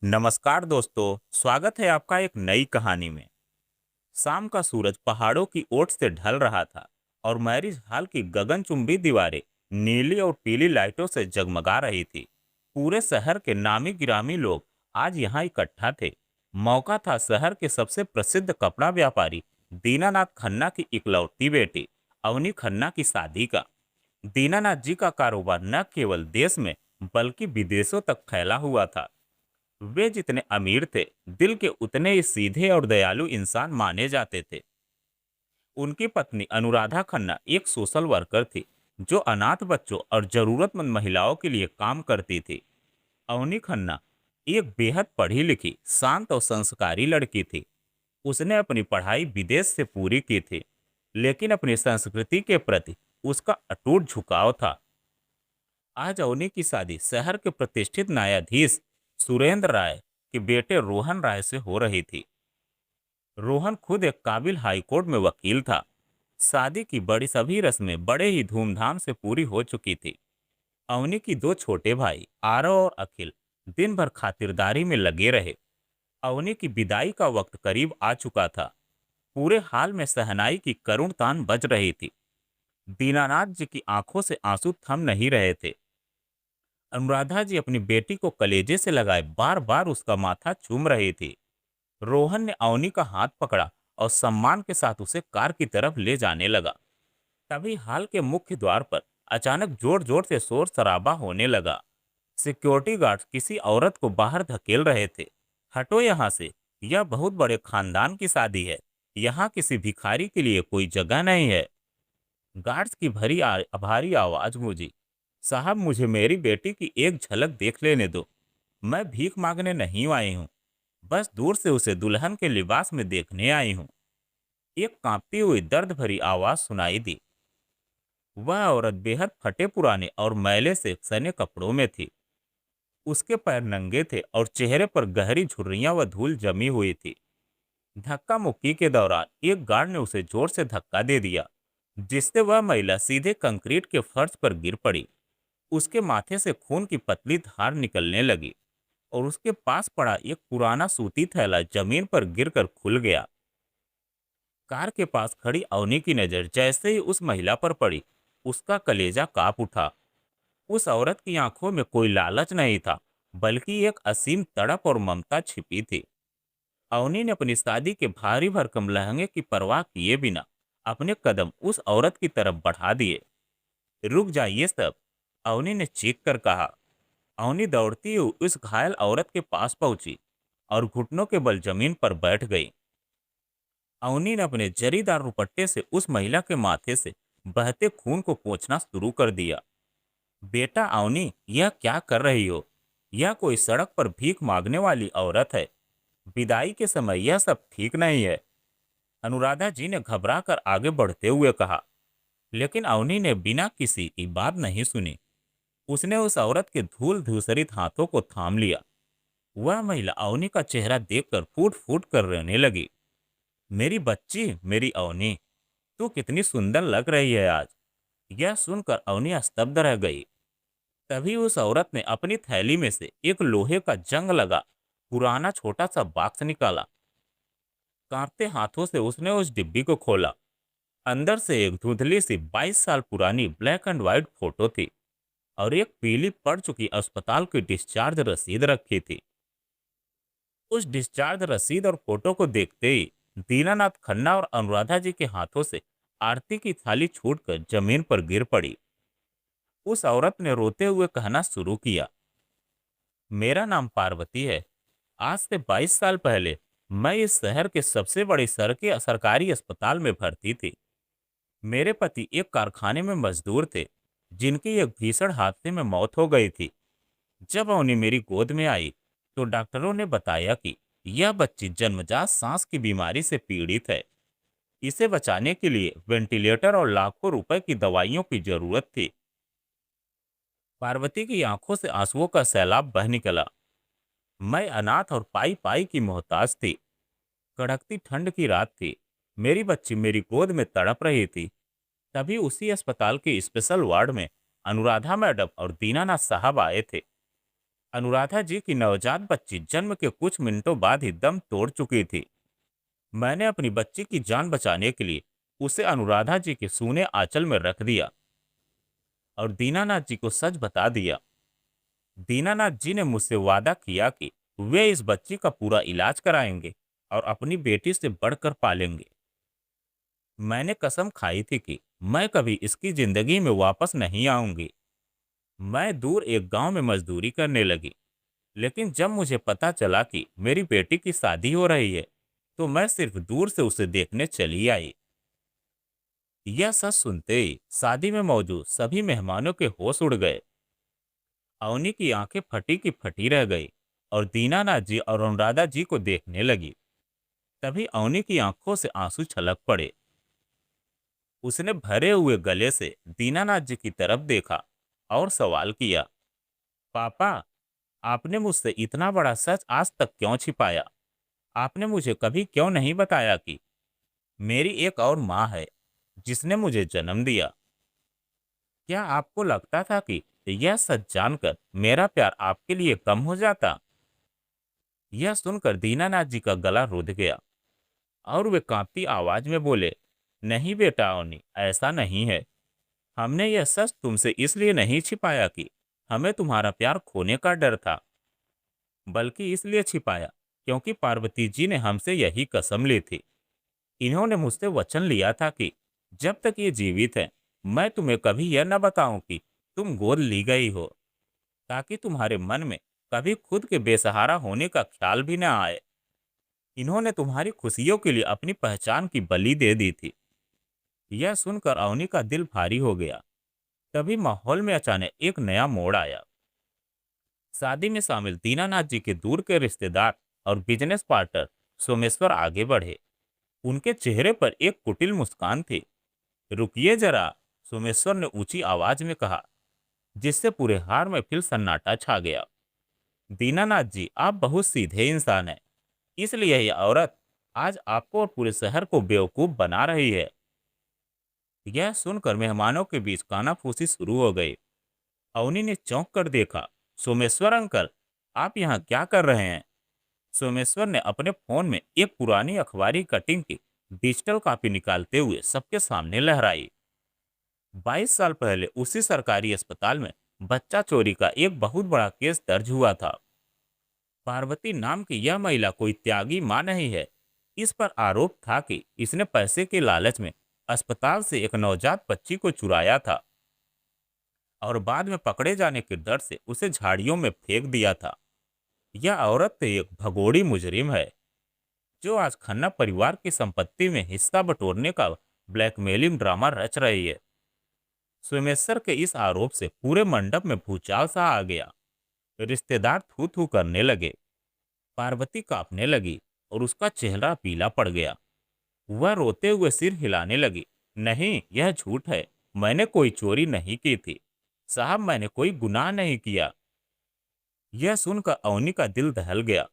नमस्कार दोस्तों, स्वागत है आपका एक नई कहानी में। शाम का सूरज पहाड़ों की ओट से ढल रहा था और मैरिज हॉल की गगनचुंबी दीवारें नीली और पीली लाइटों से जगमगा रही थी। पूरे शहर के नामी गिरामी लोग आज यहाँ इकट्ठा थे। मौका था शहर के सबसे प्रसिद्ध कपड़ा व्यापारी दीनानाथ खन्ना की इकलौती बेटी अवनी खन्ना की शादी का। दीनानाथ जी का कारोबार न केवल देश में बल्कि विदेशों तक फैला हुआ था। वे जितने अमीर थे, दिल के उतने ही सीधे और दयालु इंसान माने जाते थे। उनकी पत्नी अनुराधा खन्ना एक सोशल वर्कर थी, जो अनाथ बच्चों और जरूरतमंद महिलाओं के लिए काम करती थी। अवनी खन्ना एक बेहद पढ़ी लिखी, शांत और संस्कारी लड़की थी। उसने अपनी पढ़ाई विदेश से पूरी की थी, लेकिन अपनी संस्कृति के प्रति उसका अटूट झुकाव था। आज अवनी की शादी शहर के प्रतिष्ठित न्यायाधीश सुरेंद्र राय के बेटे रोहन राय से हो रही थी। रोहन खुद एक काबिल हाईकोर्ट में वकील था। शादी की बड़ी सभी रस्में बड़े ही धूमधाम से पूरी हो चुकी थी। अवनी की दो छोटे भाई आरव और अखिल दिन भर खातिरदारी में लगे रहे। अवनी की विदाई का वक्त करीब आ चुका था। पूरे हाल में सहनाई की करुण तान बज रही थी। दीनानाथ जी की आंखों से आंसू थम नहीं रहे थे। अनुराधा जी अपनी बेटी को कलेजे से लगाए बार बार उसका माथा चूम रही थी। रोहन ने अवनी का हाथ पकड़ा और सम्मान के साथ उसे कार की तरफ ले जाने लगा। तभी हाल के मुख्य द्वार पर अचानक जोर जोर से शोर शराबा होने लगा। सिक्योरिटी गार्ड किसी औरत को बाहर धकेल रहे थे। हटो यहाँ से, यह बहुत बड़े खानदान की शादी है। यहाँ किसी भिखारी के लिए कोई जगह नहीं है। गार्ड्स की भारी आवाज गूंजी। साहब, मुझे मेरी बेटी की एक झलक देख लेने दो। मैं भीख मांगने नहीं आई हूँ, बस दूर से उसे दुल्हन के लिबास में देखने आई हूँ। एक कांपती हुई दर्द भरी आवाज सुनाई दी। वह औरत बेहद फटे पुराने और मैले से सने कपड़ों में थी। उसके पैर नंगे थे और चेहरे पर गहरी झुर्रियां व धूल जमी हुई थी। धक्का मुक्की के दौरान एक गार्ड ने उसे जोर से धक्का दे दिया, जिससे वह महिला सीधे कंक्रीट के फर्श पर गिर पड़ी। उसके माथे से खून की पतली धार निकलने लगी और उसके पास पड़ा एक पुराना सूती थैला जमीन पर गिरकर खुल गया। कार के पास खड़ी अवनी की नजर जैसे ही उस महिला पर पड़ी, उसका कलेजा कांप उठा। उस औरत की आंखों में कोई लालच नहीं था, बल्कि एक असीम तड़प और ममता छिपी थी। अवनी ने अपनी शादी के भारी भरकम लहंगे की परवाह किए बिना अपने कदम उस औरत की तरफ बढ़ा दिए। रुक जाइए सब, अवनी ने चीख कर कहा। अवनी दौड़ती हुई उस घायल औरत के पास पहुंची और घुटनों के बल जमीन पर बैठ गई। अवनी ने अपने जरीदार दुपट्टे से उस महिला के माथे से बहते खून को पोंछना शुरू कर दिया। बेटा अवनी, यह क्या कर रही हो? यह कोई सड़क पर भीख मांगने वाली औरत है। विदाई के समय यह सब ठीक नहीं है। अनुराधा जी ने घबरा कर आगे बढ़ते हुए कहा, लेकिन अवनी ने बिना किसी की बात नहीं सुनी। उसने उस औरत के धूल धूसरित हाथों को थाम लिया। वह महिला अवनी का चेहरा देखकर फूट फूट कर रोने लगी। मेरी बच्ची, मेरी अवनी, तू कितनी सुंदर लग रही है आज। यह सुनकर अवनी स्तब्ध रह गई। तभी उस औरत ने अपनी थैली में से एक लोहे का जंग लगा पुराना छोटा सा बॉक्स निकाला। कांपते हाथों से उसने उस डिब्बी को खोला। अंदर से एक धुंधली सी 22 साल पुरानी ब्लैक एंड व्हाइट फोटो थी और एक पीली पड़ चुकी अस्पताल की डिस्चार्ज रसीद रखी थी। उस डिस्चार्ज रसीद और फोटो को देखते ही दीनानाथ खन्ना और अनुराधा जी के हाथों से आरती की थाली छूटकर जमीन पर गिर पड़ी। उस औरत ने रोते हुए कहना शुरू किया, मेरा नाम पार्वती है। आज से 22 साल पहले मैं इस शहर के सबसे बड़े सरकारी अस्पताल में भर्ती थी। मेरे पति एक कारखाने में मजदूर थे, जिनकी एक भीषण हादसे में मौत हो गई थी। जब उन्हें मेरी गोद में आई तो डॉक्टरों ने बताया कि यह बच्ची जन्मजात सांस की बीमारी से पीड़ित है। इसे बचाने के लिए वेंटिलेटर और लाखों रुपए की दवाइयों की जरूरत थी। पार्वती की आंखों से आंसुओं का सैलाब बह निकला। मैं अनाथ और पाई पाई की मोहताज थी। कड़कती ठंड की रात थी। मेरी बच्ची मेरी गोद में तड़प रही थी। तभी उसी अस्पताल के स्पेशल वार्ड में अनुराधा मैडम और दीनानाथ साहब आए थे। अनुराधा जी की नवजात बच्ची जन्म के कुछ मिनटों बाद ही दम तोड़ चुकी थी। मैंने अपनी बच्ची की जान बचाने के लिए उसे अनुराधा जी के सूने आंचल में रख दिया और दीनानाथ जी को सच बता दिया। दीनानाथ जी ने मुझसे वादा किया कि वे इस बच्ची का पूरा इलाज कराएंगे और अपनी बेटी से बढ़कर पालेंगे। मैंने कसम खाई थी कि मैं कभी इसकी जिंदगी में वापस नहीं आऊंगी। मैं दूर एक गांव में मजदूरी करने लगी, लेकिन जब मुझे पता चला कि मेरी बेटी की शादी हो रही है, तो मैं सिर्फ दूर से उसे देखने चली आई। यह सच सुनते ही शादी में मौजूद सभी मेहमानों के होश उड़ गए। अवनी की आंखें फटी की फटी रह गई और दीनानाथ जी और अनुराधा जी को देखने लगी। तभी अवनी की आंखों से आंसू छलक पड़े। उसने भरे हुए गले से दीनानाथ जी की तरफ देखा और सवाल किया, पापा, आपने मुझसे इतना बड़ा सच आज तक क्यों छिपाया? आपने मुझे कभी क्यों नहीं बताया कि मेरी एक और माँ है जिसने मुझे जन्म दिया? क्या आपको लगता था कि यह सच जानकर मेरा प्यार आपके लिए कम हो जाता? यह सुनकर दीनानाथ जी का गला रुध गया और वे कांपती आवाज में बोले, नहीं बेटा अवनी, ऐसा नहीं है। हमने यह सच तुमसे इसलिए नहीं छिपाया कि हमें तुम्हारा प्यार खोने का डर था, बल्कि इसलिए छिपाया क्योंकि पार्वती जी ने हमसे यही कसम ली थी। इन्होंने मुझसे वचन लिया था कि जब तक ये जीवित है, मैं तुम्हें कभी यह न बताऊं कि तुम गोद ली गई हो, ताकि तुम्हारे मन में कभी खुद के बेसहारा होने का ख्याल भी न आए। इन्होंने तुम्हारी खुशियों के लिए अपनी पहचान की बलि दे दी थी। यह सुनकर अवनी का दिल भारी हो गया। तभी माहौल में अचानक एक नया मोड़ आया। शादी में शामिल दीनानाथ जी के दूर के रिश्तेदार और बिजनेस पार्टनर सोमेश्वर आगे बढ़े। उनके चेहरे पर एक कुटिल मुस्कान थी। रुकिए जरा, सोमेश्वर ने ऊंची आवाज में कहा, जिससे पूरे हार में फिर सन्नाटा छा गया। दीनानाथ जी, आप बहुत सीधे इंसान हैं, इसलिए यह औरत आज आपको और पूरे शहर को बेवकूफ बना रही है। यह सुनकर मेहमानों के बीच कानाफूसी शुरू हो गई। अवनी ने चौंक कर देखा। सोमेश्वर अंकल, आप यहाँ क्या कर रहे हैं? सोमेश्वर ने अपने फोन में एक पुरानी अखबारी कटिंग की डिजिटल कॉपी निकालते हुए सबके सामने लहराई। 22 साल पहले उसी सरकारी अस्पताल में बच्चा चोरी का एक बहुत बड़ा केस दर्ज हुआ था। पार्वती नाम की यह महिला कोई त्यागी मां नहीं है। इस पर आरोप था कि इसने पैसे के लालच में अस्पताल से एक नवजात बच्ची को चुराया था और बाद में पकड़े जाने के डर से उसे झाड़ियों में फेंक दिया था। यह औरत तो एक भगोड़ी मुजरिम है, जो आज खन्ना परिवार की संपत्ति में हिस्सा बटोरने का ब्लैकमेलिंग ड्रामा रच रही है। सोमेश्वर के इस आरोप से पूरे मंडप में भूचाल सा आ गया। रिश्तेदार थू थू करने लगे। पार्वती कांपने लगी और उसका चेहरा पीला पड़ गया। वह रोते हुए सिर हिलाने लगी। नहीं, यह झूठ है। मैंने कोई चोरी नहीं की थी साहब, मैंने कोई गुनाह नहीं किया। यह सुनकर अवनी का दिल दहल गया।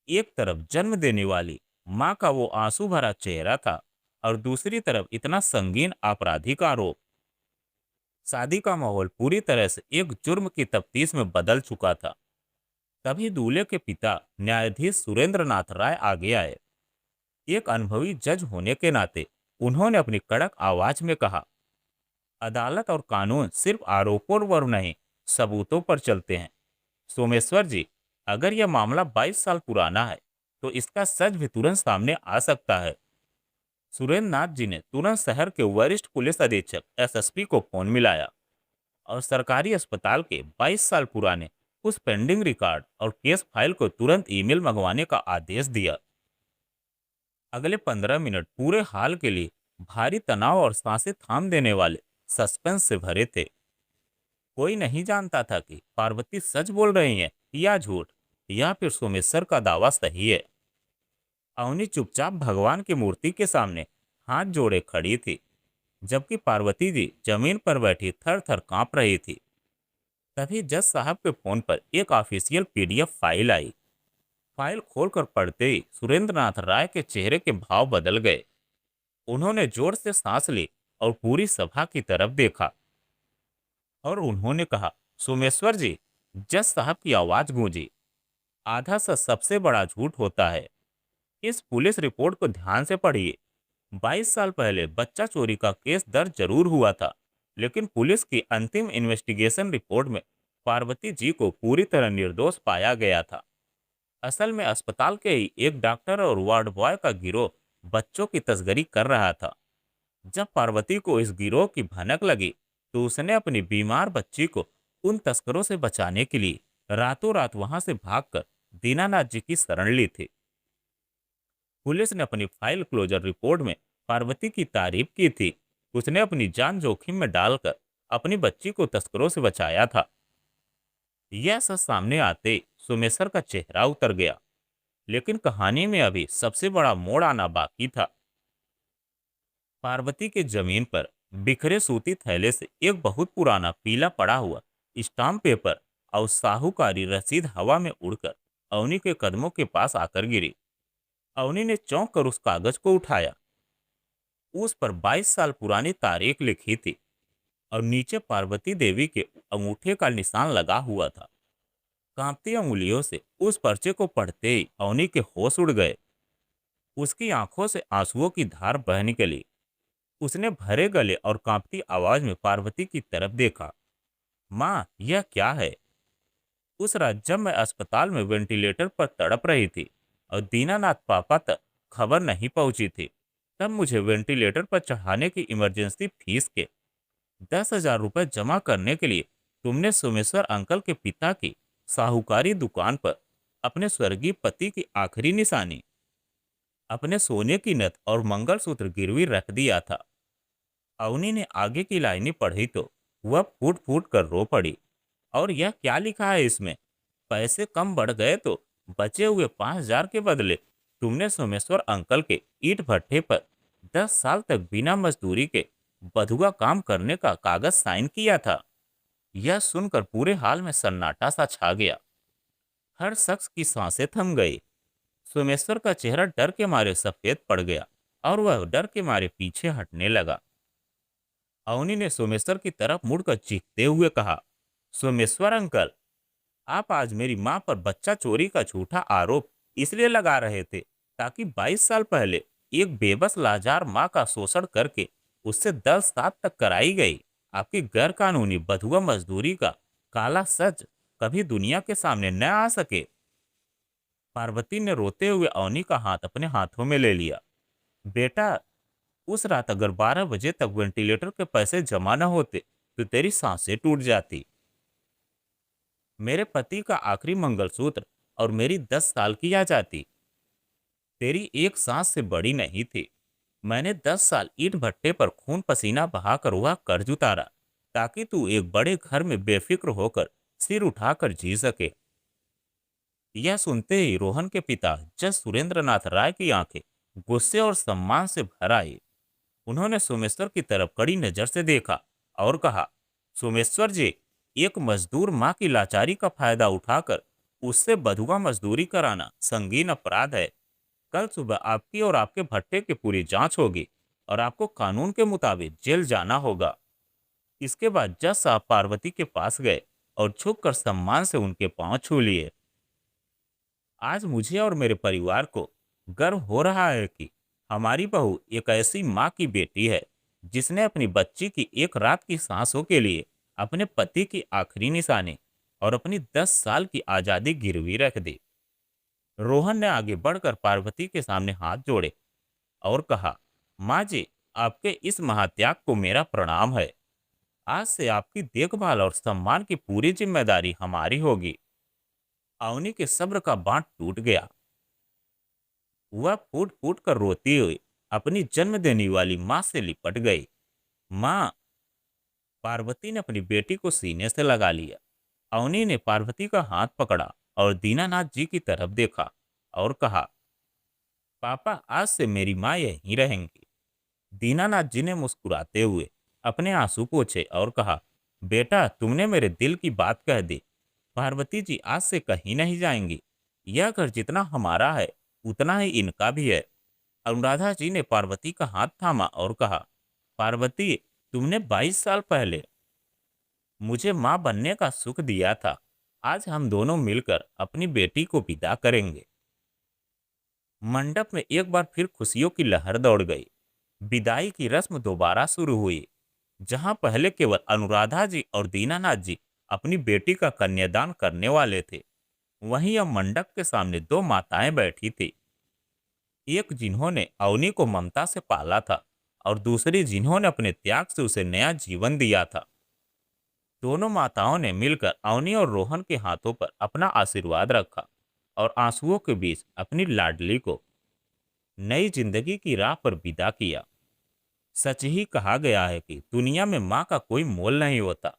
एक तरफ जन्म देने वाली माँ का वो आंसू भरा चेहरा था और दूसरी तरफ इतना संगीन आपराधिक आरोप। शादी का माहौल पूरी तरह से एक जुर्म की तफ्तीश में बदल चुका था। तभी दूल्हे के पिता न्यायाधीश सुरेंद्र नाथ राय आगे आए। एक अनुभवी जज होने के नाते उन्होंने अपनी कड़क आवाज में कहा, अदालत और कानून सिर्फ आरोपों पर नहीं, सबूतों पर चलते हैं। सोमेश्वर जी, अगर यह मामला 22 साल पुराना है, तो इसका सच भी तुरंत सामने आ सकता है। सुरेंद्र नाथ जी ने तुरंत शहर के वरिष्ठ पुलिस अधीक्षक एसएसपी को फोन मिलाया और सरकारी अस्पताल के 22 साल पुराने उस पेंडिंग रिकॉर्ड और केस फाइल को तुरंत ईमेल मंगवाने का आदेश दिया। अगले 15 मिनट पूरे हाल के लिए भारी तनाव और सांसें थाम देने वाले सस्पेंस से भरे थे। कोई नहीं जानता था कि पार्वती सच बोल रही है या झूठ, या फिर सोमेश्वर का दावा सही है। अवनी चुपचाप भगवान की मूर्ति के सामने हाथ जोड़े खड़ी थी, जबकि पार्वती जी जमीन पर बैठी थर थर कांप रही थी। तभी जज साहब के फोन पर एक ऑफिशियल पीडीएफ फाइल आई। फाइल खोलकर पढ़ते ही सुरेंद्रनाथ राय के चेहरे के भाव बदल गए। उन्होंने जोर से सांस ली और पूरी सभा की तरफ देखा और उन्होंने कहा, सोमेश्वर जी, जज साहब की आवाज गूंजी, आधा सच सबसे बड़ा झूठ होता है। इस पुलिस रिपोर्ट को ध्यान से पढ़िए। 22 साल पहले बच्चा चोरी का केस दर्ज जरूर हुआ था, लेकिन पुलिस की अंतिम इन्वेस्टिगेशन रिपोर्ट में पार्वती जी को पूरी तरह निर्दोष पाया गया था। असल में अस्पताल के ही एक डॉक्टर और वार्ड बॉय का गिरोह बच्चों की तस्करी कर रहा था। जब पार्वती को इस गिरोह की भनक लगी, तो उसने अपनी बीमार बच्ची को उन तस्करों से बचाने के लिए रातों रात वहां से भागकर दीनानाथ जी की शरण ली थी। पुलिस ने अपनी फाइल क्लोजर रिपोर्ट में पार्वती की तारीफ की थी। उसने अपनी जान जोखिम में डालकर अपनी बच्ची को तस्करों से बचाया था। यह सब सामने आते ही सोमेश्वर का चेहरा उतर गया। लेकिन कहानी में अभी सबसे बड़ा मोड़ आना बाकी था। पार्वती के जमीन पर बिखरे सूती थैले से एक बहुत पुराना पीला पड़ा हुआ स्टाम्प पेपर और साहूकारी रसीद हवा में उड़कर अवनी के कदमों के पास आकर गिरी। अवनी ने चौंक कर उस कागज को उठाया। उस पर 22 साल पुरानी तारीख लिखी थी और नीचे पार्वती देवी के अंगूठे का निशान लगा हुआ था। कांपती अंगुलियों से उस पर्चे को पढ़ते ही अवनी के होश उड़ गए। उसकी आंखों से आंसुओं की धार बह निकली। उसने भरे गले और कांपती आवाज में पार्वती की तरफ देखा। माँ, यह क्या है? उस रात जब मैं अस्पताल में वेंटिलेटर पर तड़प रही थी और दीनानाथ पापा तक खबर नहीं पहुंची थी, तब मुझे वेंटिलेटर पर चढ़ाने की इमरजेंसी फीस के 10,000 रुपए जमा करने के लिए तुमने सोमेश्वर अंकल के पिता की साहूकारी दुकान पर अपने स्वर्गीय पति की आखिरी निशानी, अपने सोने की नथ और मंगलसूत्र गिरवी रख दिया था। अवनी ने आगे की लाइनें पढ़ी तो वह फूट फूट कर रो पड़ी। और यह क्या लिखा है इसमें? पैसे कम बढ़ गए तो बचे हुए 5,000 के बदले तुमने सोमेश्वर अंकल के ईंट भट्ठे पर 10 साल तक बिना मजदूरी के बधुआ काम करने का कागज साइन किया था। यह सुनकर पूरे हाल में सन्नाटा सा छा गया। हर शख्स की सांसें थम गई। सोमेश्वर का चेहरा डर के मारे सफेद पड़ गया और वह डर के मारे पीछे हटने लगा। अवनी ने सोमेश्वर की तरफ मुड़कर चीखते हुए कहा, सोमेश्वर अंकल, आप आज मेरी मां पर बच्चा चोरी का झूठा आरोप इसलिए लगा रहे थे ताकि 22 साल पहले एक बेबस लाचार मां का शोषण करके उससे 10 साल तक कराई गई आपकी गैर कानूनी बधुआ मजदूरी का काला सच कभी दुनिया के सामने न आ सके। पार्वती ने रोते हुए अवनी का हाथ अपने हाथों में ले लिया। बेटा, उस रात अगर 12 बजे तक वेंटिलेटर के पैसे जमा न होते तो तेरी सांसें टूट जाती। मेरे पति का आखिरी मंगलसूत्र और मेरी 10 साल की आजादी तेरी एक सांस से बड़ी नहीं थी। मैंने 10 साल ईंट भट्टे पर खून पसीना बहाकर वह कर्ज उतारा ताकि तू एक बड़े घर में बेफिक्र होकर सिर उठाकर जी सके। यह सुनते ही रोहन के पिता जज सुरेंद्र नाथ राय की आंखें गुस्से और सम्मान से भर आई। उन्होंने सोमेश्वर की तरफ कड़ी नजर से देखा और कहा, सोमेश्वर जी, एक मजदूर माँ की लाचारी का फायदा उठाकर उससे बधुआ मजदूरी कराना संगीन अपराध है। कल सुबह आपकी और आपके भट्टे की पूरी जांच होगी और आपको कानून के मुताबिक जेल जाना होगा। इसके बाद जज साहब पार्वती के पास गए और झुककर सम्मान से उनके पांव छू लिए। आज मुझे और मेरे परिवार को गर्व हो रहा है कि हमारी बहू एक ऐसी माँ की बेटी है जिसने अपनी बच्ची की एक रात की सांसों के लिए अपने पति की आखिरी निशानी और अपनी 10 साल की आजादी गिरवी रख दी। रोहन ने आगे बढ़कर पार्वती के सामने हाथ जोड़े और कहा, माँ जी, आपके इस महात्याग को मेरा प्रणाम है। आज से आपकी देखभाल और सम्मान की पूरी जिम्मेदारी हमारी होगी। अवनी के सब्र का बांध टूट गया। वह फूट फूट कर रोती हुई अपनी जन्म देने वाली माँ से लिपट गई। माँ! पार्वती ने अपनी बेटी को सीने से लगा लिया। अवनी ने पार्वती का हाथ पकड़ा और दीनानाथ जी की तरफ देखा और कहा, पापा, आज से मेरी माँ यहीं रहेंगी। दीनानाथ जी ने मुस्कुराते हुए अपने आंसू पोंछे और कहा, बेटा, तुमने मेरे दिल की बात कह दी। पार्वती जी आज से कहीं नहीं जाएंगी। यह घर जितना हमारा है उतना ही इनका भी है। अनुराधा जी ने पार्वती का हाथ थामा और कहा, पार्वती, तुमने 22 साल पहले मुझे माँ बनने का सुख दिया था। आज हम दोनों मिलकर अपनी बेटी को विदा करेंगे। मंडप में एक बार फिर खुशियों की लहर दौड़ गई। विदाई की रस्म दोबारा शुरू हुई, जहां पहले केवल अनुराधा जी और दीनानाथ जी अपनी बेटी का कन्यादान करने वाले थे, वहीं अब मंडप के सामने दो माताएं बैठी थी। एक जिन्होंने अवनी को ममता से पाला था और दूसरी जिन्होंने अपने त्याग से उसे नया जीवन दिया था। दोनों माताओं ने मिलकर अवनी और रोहन के हाथों पर अपना आशीर्वाद रखा और आंसुओं के बीच अपनी लाडली को नई जिंदगी की राह पर विदा किया। सच ही कहा गया है कि दुनिया में माँ का कोई मोल नहीं होता।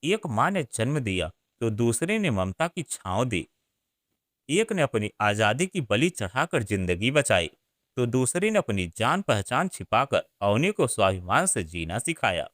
एक माँ ने जन्म दिया तो दूसरे ने ममता की छांव दी। एक ने अपनी आजादी की बलि चढ़ाकर जिंदगी बचाई तो दूसरी ने अपनी जान पहचान छिपाकर अवनी को स्वाभिमान से जीना सिखाया।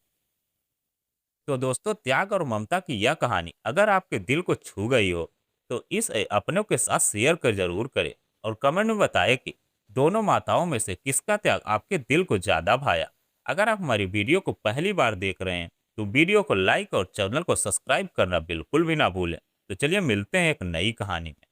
तो दोस्तों, त्याग और ममता की यह कहानी अगर आपके दिल को छू गई हो तो इसे अपनों के साथ शेयर कर जरूर करें और कमेंट में बताएं कि दोनों माताओं में से किसका त्याग आपके दिल को ज्यादा भाया। अगर आप हमारी वीडियो को पहली बार देख रहे हैं तो वीडियो को लाइक और चैनल को सब्सक्राइब करना बिल्कुल भी ना भूलें। तो चलिए मिलते हैं एक नई कहानी में।